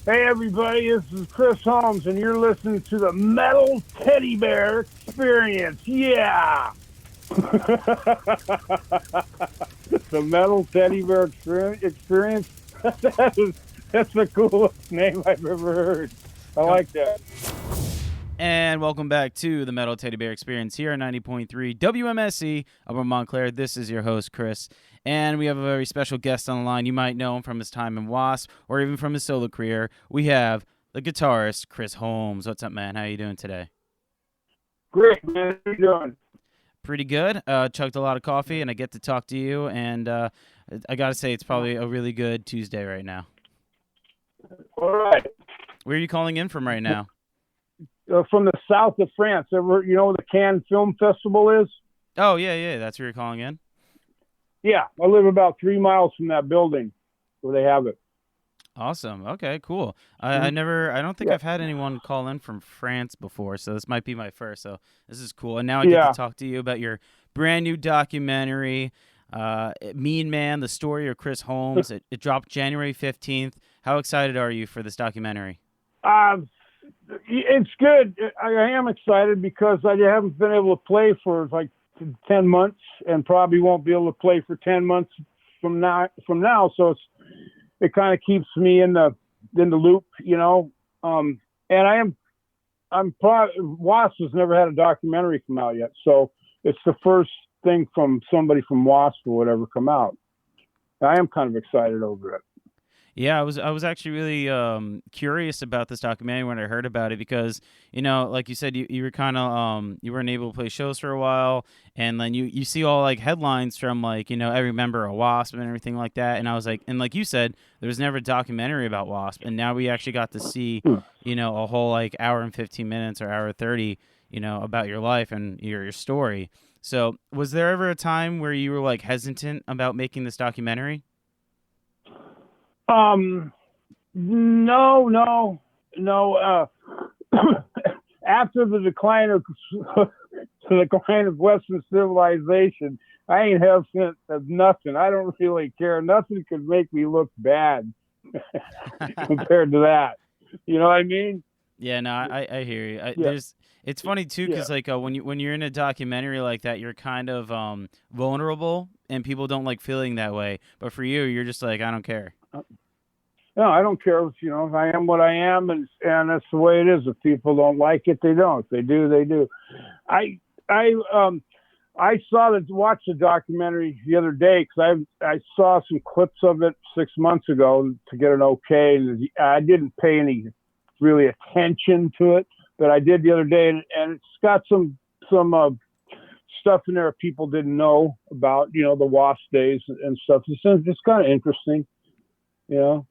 Hey everybody, this is Chris Holmes, and you're listening to the Metal Teddy Bear Experience. Yeah, the Metal Teddy Bear Experience. that is, that's the coolest name I've ever heard. I Come like that. and welcome back to the Metal Teddy Bear Experience here on 90.3 WMSC over Montclair. This is your host, Chris, and we have a very special guest on the line. You might know him from his time in WASP or even from his solo career. We have the guitarist, Chris Holmes. What's up, man? How you doing today? Great, man. How you doing? Pretty good. Chugged a lot of coffee, and I get to talk to you, and I got to say it's probably a really good Tuesday right now. All right. Where are you calling in from right now? From the south of France. You know where the Cannes Film Festival is? Oh, yeah. That's where you're calling in? Yeah, I live about 3 miles from that building where they have it. Awesome. Okay, cool. I don't think I've had anyone call in from France before, so this might be my first. So this is cool. And now I get to talk to you about your brand new documentary, Mean Man, the story of Chris Holmes. It dropped January 15th. How excited are you for this documentary? It's good. I am excited because I haven't been able to play for like 10 months and probably won't be able to play for 10 months from now. So it kind of keeps me in the loop, you know. And I'm proud. WASP has never had a documentary come out yet, so it's the first thing from somebody from WASP or whatever come out. I am kind of excited over it. Yeah, I was actually really curious about this documentary when I heard about it because, you know, like you said, you were kind of you weren't able to play shows for a while, and then you see all like headlines from like, you know, every member of WASP and everything like that, and I was like, and like you said, there was never a documentary about WASP, and now we actually got to see, you know, a whole like hour and 15 minutes or hour 30, you know, about your life and your story. So was there ever a time where you were like hesitant about making this documentary? No. After the decline of Western civilization, I ain't hesitant of nothing. I don't really care. Nothing could make me look bad compared to that. You know what I mean? Yeah, no, I hear you. It's funny too because like when you're in a documentary like that, you're kind of vulnerable, and people don't like feeling that way. But for you, you're just like, I don't care. No, I don't care. You know, I am what I am, and that's the way it is. If people don't like it, they don't. If they do, they do. I watched the documentary the other day because I saw some clips of it 6 months ago to get an okay, and I didn't pay any really attention to it, but I did the other day, and it's got some stuff in there people didn't know about, you know, the WASP days and stuff. It's kind of interesting, you know.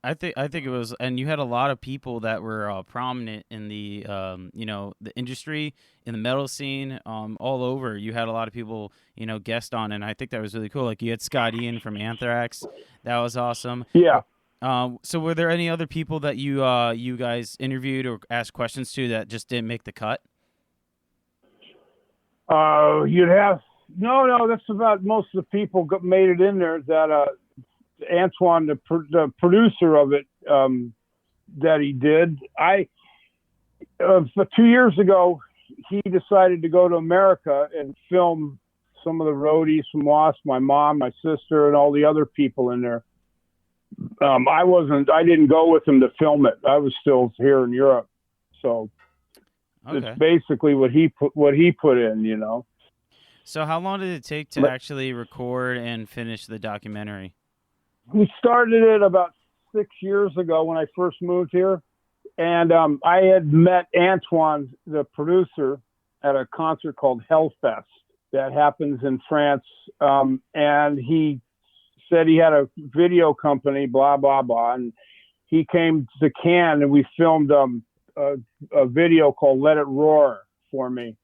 I think it was, and you had a lot of people that were prominent in the you know, the industry, in the metal scene, all over. You had a lot of people, you know, guest on, and I think that was really cool. Like you had Scott Ian from Anthrax, that was awesome. Yeah. So were there any other people that you guys interviewed or asked questions to that just didn't make the cut? You'd have no. That's about most of the people made it in there. That Antoine, the producer of it, that he did. For 2 years ago, he decided to go to America and film some of the roadies from WASP, my mom, my sister, and all the other people in there. I didn't go with him to film it. I was still here in Europe. So It's basically what he put in, you know. So how long did it take to actually record and finish the documentary? We started it about 6 years ago when I first moved here. And I had met Antoine, the producer, at a concert called Hellfest that happens in France. And he said he had a video company, blah, blah, blah. And he came to Cannes and we filmed a video called Let It Roar for me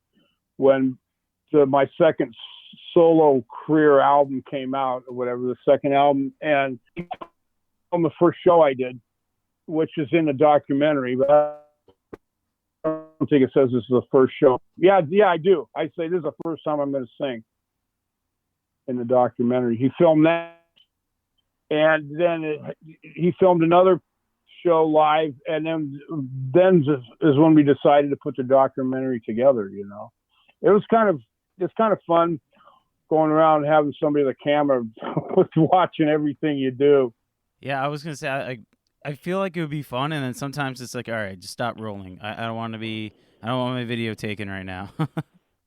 when my second solo career album came out, or whatever, the second album. And on the first show I did, which is in the documentary, but I don't think it says this is the first show. Yeah, I do. I say this is the first time I'm going to sing in the documentary. He filmed that, and then he filmed another show live, and then is when we decided to put the documentary together. You know, it's kind of fun going around and having somebody with a camera watching everything you do. Yeah, I was gonna say I feel like it would be fun, and then sometimes it's like, all right, just stop rolling. I don't want my video taken right now.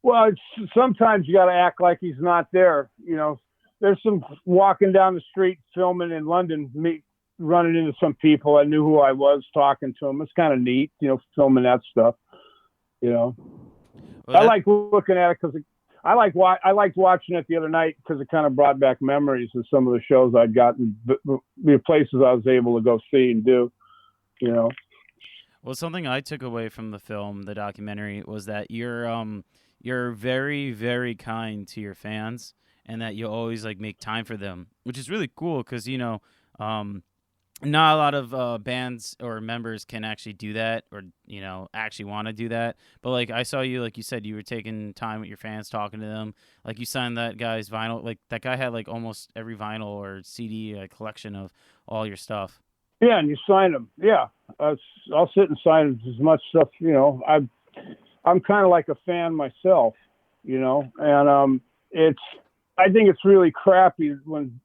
Well, sometimes you got to act like he's not there. You know, there's some walking down the street filming in London, me running into some people. I knew who I was, talking to them. It's kind of neat, you know, filming that stuff. You know, well, I like looking at it because I liked watching it the other night because it kind of brought back memories of some of the shows I'd gotten, the places I was able to go see and do. You know. Well, something I took away from the film, the documentary, was that you're very, very kind to your fans, and that you always like make time for them, which is really cool because not a lot of bands or members can actually do that, or actually want to do that. But like I saw you, like you said, you were taking time with your fans, talking to them. Like you signed that guy's vinyl. Like that guy had like almost every vinyl or CD collection of all your stuff. Yeah, and you sign them. Yeah, I'll sit and sign as much stuff. You know, I'm kind of like a fan myself. You know, and I think it's really crappy when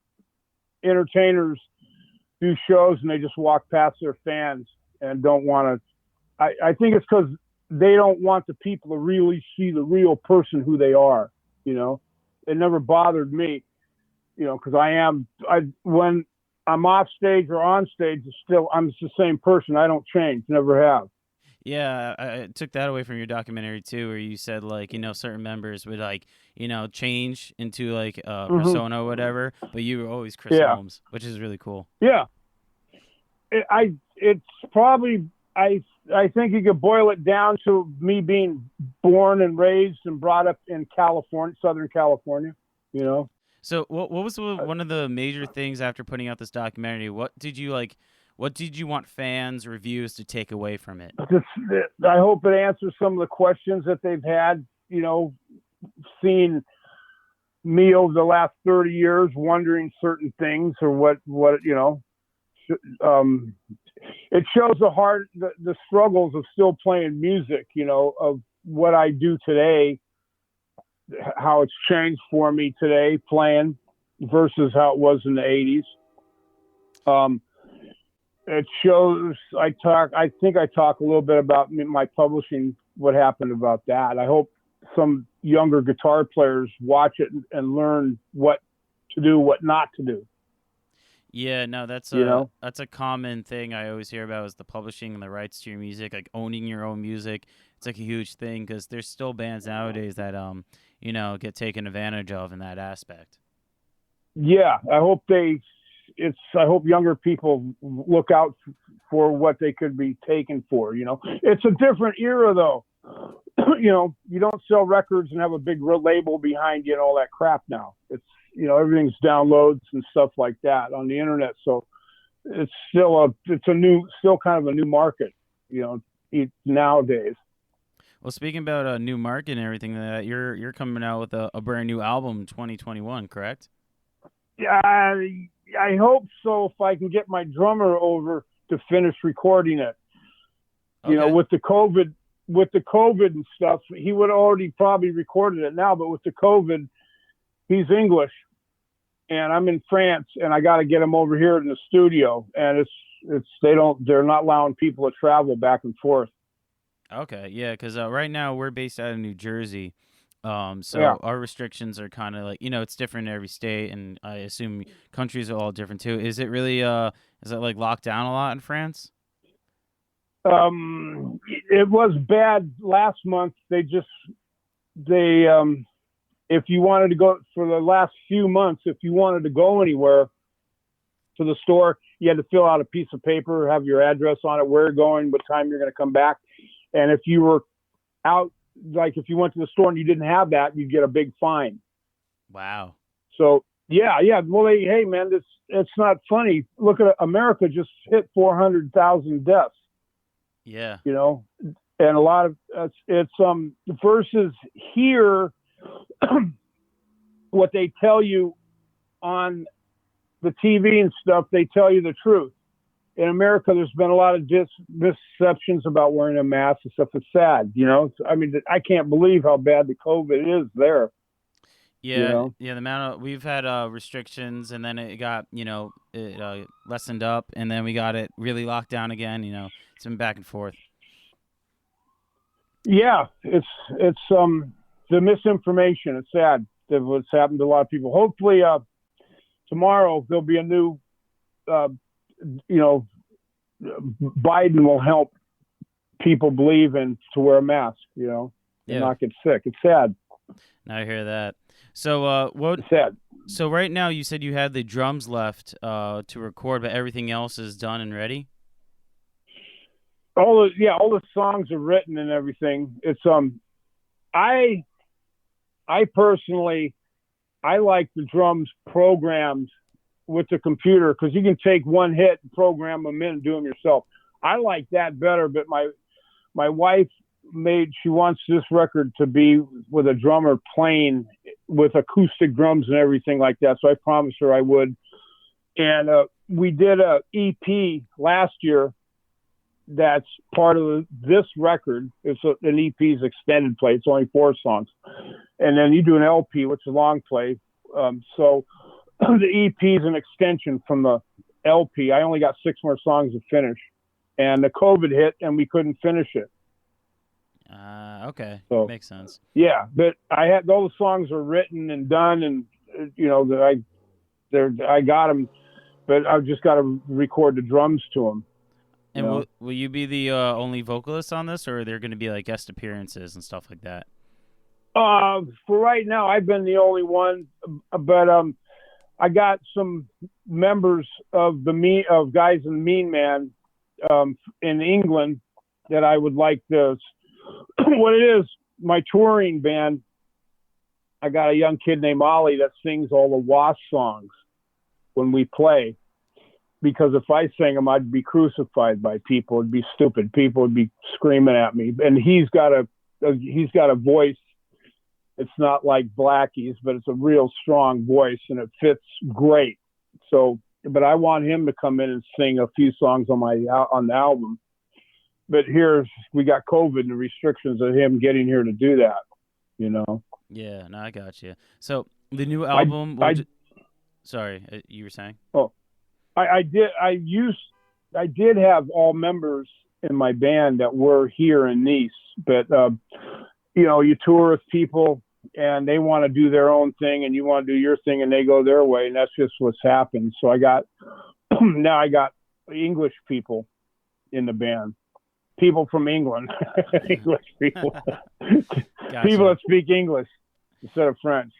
entertainers do shows and they just walk past their fans and don't want to. I think it's because they don't want the people to really see the real person who they are. You know, it never bothered me. You know, because when I'm off stage or on stage, I'm the same person. I don't change, never have. Yeah, I took that away from your documentary too, where you said like certain members would like change into like a persona or whatever, but you were always Chris Holmes, which is really cool. Yeah, it's probably I think you could boil it down to me being born and raised and brought up in California, Southern California. You know. So what was one of the major things after putting out this documentary? What did you want fans, reviews to take away from it? I hope it answers some of the questions that they've had, you know, seeing me over the last 30 years, wondering certain things or what, you know, it shows the struggles of still playing music, you know, of what I do today, how it's changed for me today playing versus how it was in the 80s. It shows I think I talk a little bit about my publishing, what happened about that. I hope some younger guitar players watch it and learn what to do, what not to do. Yeah, no, that's a common thing I always hear about, is the publishing and the rights to your music, like owning your own music. It's like a huge thing because there's still bands nowadays that get taken advantage of in that aspect. Yeah, I hope younger people look out for what they could be taken for. You know, it's a different era though. You know, you don't sell records and have a big label behind you and all that crap now. It's, you know, everything's downloads and stuff like that on the internet. So it's still kind of a new market, you know, nowadays. Well, speaking about a new market and everything, that you're coming out with a brand new album in 2021, correct? Yeah, I hope so. If I can get my drummer over to finish recording it, you know, with the COVID and stuff, he would already probably recorded it now. But with the COVID, he's English, and I'm in France, and I got to get him over here in the studio. And they're not allowing people to travel back and forth. Okay, yeah, because right now we're based out of New Jersey. Our restrictions are kind of like, it's different in every state, and I assume countries are all different too. Is it really, is it like locked down a lot in France? It was bad last month. If you wanted to go for the last few months, if you wanted to go anywhere to the store, you had to fill out a piece of paper, have your address on it, where you're going, what time you're going to come back. And if you were out, like if you went to the store and you didn't have that, you'd get a big fine. Wow. So yeah. Well, hey man, it's not funny. Look at America, just hit 400,000 deaths. Yeah. You know, and a lot of it's versus here, what they tell you on the TV and stuff, they tell you the truth. in America, there's been a lot of misconceptions about wearing a mask and stuff. It's sad, you know. I mean, I can't believe how bad the COVID is there. Yeah, You know? yeah. The amount of we've had restrictions, and then it got it lessened up, and then we got it really locked down again. It's been back and forth. Yeah, it's the misinformation. It's sad that what's happened to a lot of people. Hopefully, tomorrow there'll be a new, you know, Biden will help people believe in to wear a mask, you know, and not get sick. It's sad. I hear that. So what? It's sad. So right now you said you had the drums left to record, but everything else is done and ready. All the songs are written and everything. It's I personally I like the drums programmed with the computer because you can take one hit and program them in and do them yourself. I like that better, but my wife she wants this record to be with a drummer playing with acoustic drums and everything like that. So I promised her I would. And we did a EP last year that's part of this record. It's an EP's extended play. It's only 4 songs. And then you do an LP, which is a long play. So the EP is an extension from the LP. I only got 6 more songs to finish. And the COVID hit, and we couldn't finish it. Okay. So, makes sense. Yeah, but I had all the songs are written and done, and you know that I got them, but I've just got to record the drums to them. And will you be the only vocalist on this, or are there going to be like guest appearances and stuff like that? For right now, I've been the only one, but I got some members of guys in Mean Man in England that I would like to. What it is, my touring band, I got a young kid named Ollie that sings all the WASP songs when we play. Because if I sang them, I'd be crucified by people. It'd be stupid. People would be screaming at me. And he's got a voice. It's not like Blackie's, but it's a real strong voice, and it fits great. So, but I want him to come in and sing a few songs on the album. But we got COVID and the restrictions of him getting here to do that, you know? Yeah, no, I got you. So the new album, sorry, you were saying? Oh, I did have all members in my band that were here in Nice, but, you know, you tour with people and they want to do their own thing and you want to do your thing and they go their way. And that's just what's happened. So now I got English people in the band. People from England, English people, Gotcha. People that speak English instead of French.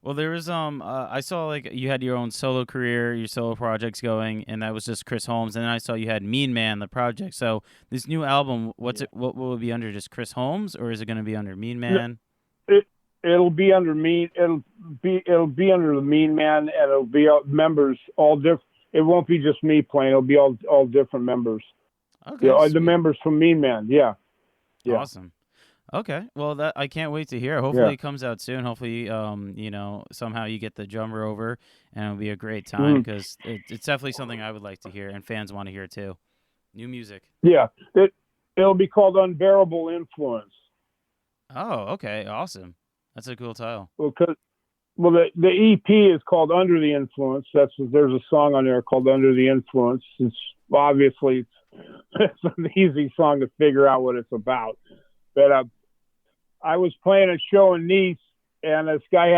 Well, there was I saw like you had your own solo career, your solo projects going, and that was just Chris Holmes. And then I saw you had Mean Man, the project. So this new album, what will it be under? Just Chris Holmes, or is it going to be under Mean Man? It'll be under me. It'll be under the Mean Man, and it'll be members all different. It won't be just me playing. It'll be all different members. Okay, the members from Mean Man. Yeah. Awesome. Okay, well, I can't wait to hear. Hopefully, it comes out soon. Hopefully, you know, somehow you get the drummer over, and it'll be a great time because it's definitely something I would like to hear, and fans want to hear too. New music. Yeah, it'll be called Unbearable Influence. Oh, okay, awesome. That's a cool title. Well, the EP is called Under the Influence. There's a song on there called Under the Influence. It's obviously it's an easy song to figure out what it's about. But I was playing a show in Nice, and this guy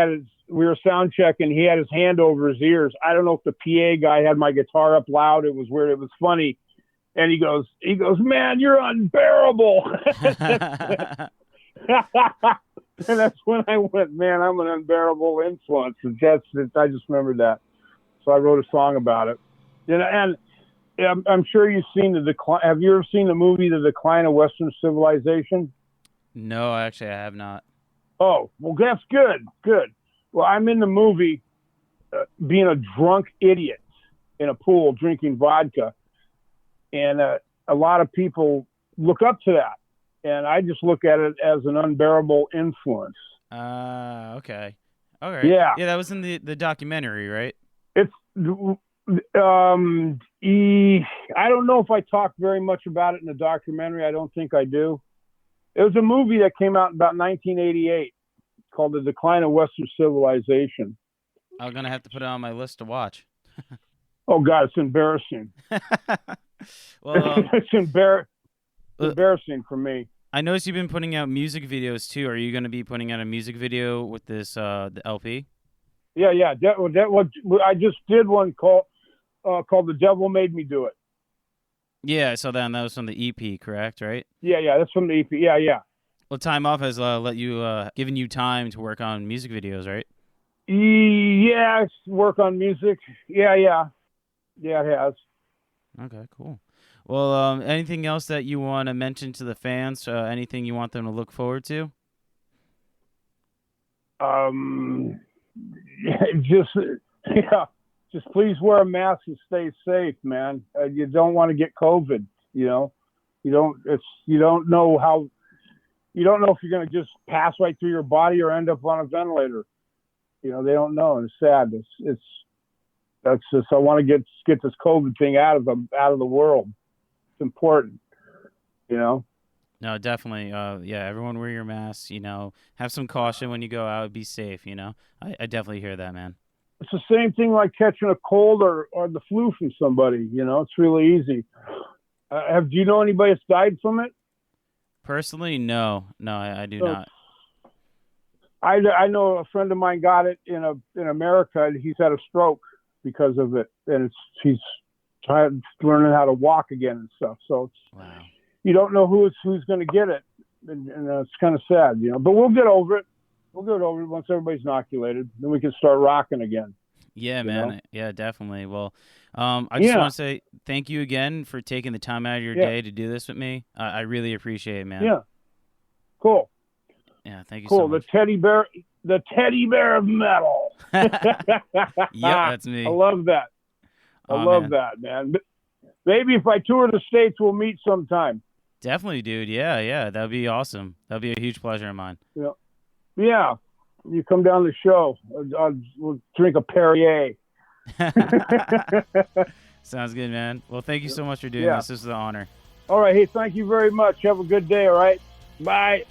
we were sound checking. He had his hand over his ears. I don't know if the PA guy had my guitar up loud. It was weird. It was funny. And he goes, man, you're unbearable. And that's when I went, man, I'm an unbearable influence. I just remembered that. So I wrote a song about it. And I'm sure you've seen the decline. Have you ever seen the movie The Decline of Western Civilization? No, actually, I have not. Oh, well, that's good. Good. Well, I'm in the movie being a drunk idiot in a pool drinking vodka. And a lot of people look up to that. And I just look at it as an unbearable influence. Okay. All right. Yeah. Yeah, that was in the documentary, right? I don't know if I talked very much about it in the documentary. I don't think I do. It was a movie that came out in about 1988 called The Decline of Western Civilization. I'm gonna have to put it on my list to watch. Oh God, it's embarrassing. Well, It's embarrassing for me. I noticed you've been putting out music videos too. Are you going to be putting out a music video with this the LP? Yeah. I just did one called "The Devil Made Me Do It." Yeah, I saw that. And that was from the EP, correct? Right? Yeah, that's from the EP. Yeah. Well, time off has given you time to work on music videos, right? Yeah, work on music. Yeah, it has. Okay, cool. Well, anything else that you want to mention to the fans? Anything you want them to look forward to? Just please wear a mask and stay safe, man. You don't want to get COVID. You know, you don't know if you're going to just pass right through your body or end up on a ventilator. They don't know, and it's sad. That's just, I want to get this COVID thing out of the world. It's important, No, definitely. Yeah, everyone wear your masks. Have some caution when you go out. Be safe. I definitely hear that, man. It's the same thing like catching a cold or the flu from somebody. It's really easy. Do you know anybody that's died from it? Personally, no, I do not. I know a friend of mine got it in America. He's had a stroke because of it, and he's learning how to walk again and stuff. So wow. You don't know who's going to get it, and it's kind of sad, But we'll get over it. We'll get over it once everybody's inoculated. Then we can start rocking again. Yeah, man. Yeah, definitely. Well, I just want to say thank you again for taking the time out of your day to do this with me. I really appreciate it, man. Yeah. Cool. Yeah, thank you so much. The teddy bear of metal. Yep, that's me. I love that. I love that, man. Maybe if I tour the States, we'll meet sometime. Definitely, dude. Yeah. That'd be awesome. That'd be a huge pleasure of mine. Yeah. You come down the show. We'll drink a Perrier. Sounds good, man. Well, thank you so much for doing this. This is an honor. All right. Hey, thank you very much. Have a good day, all right? Bye.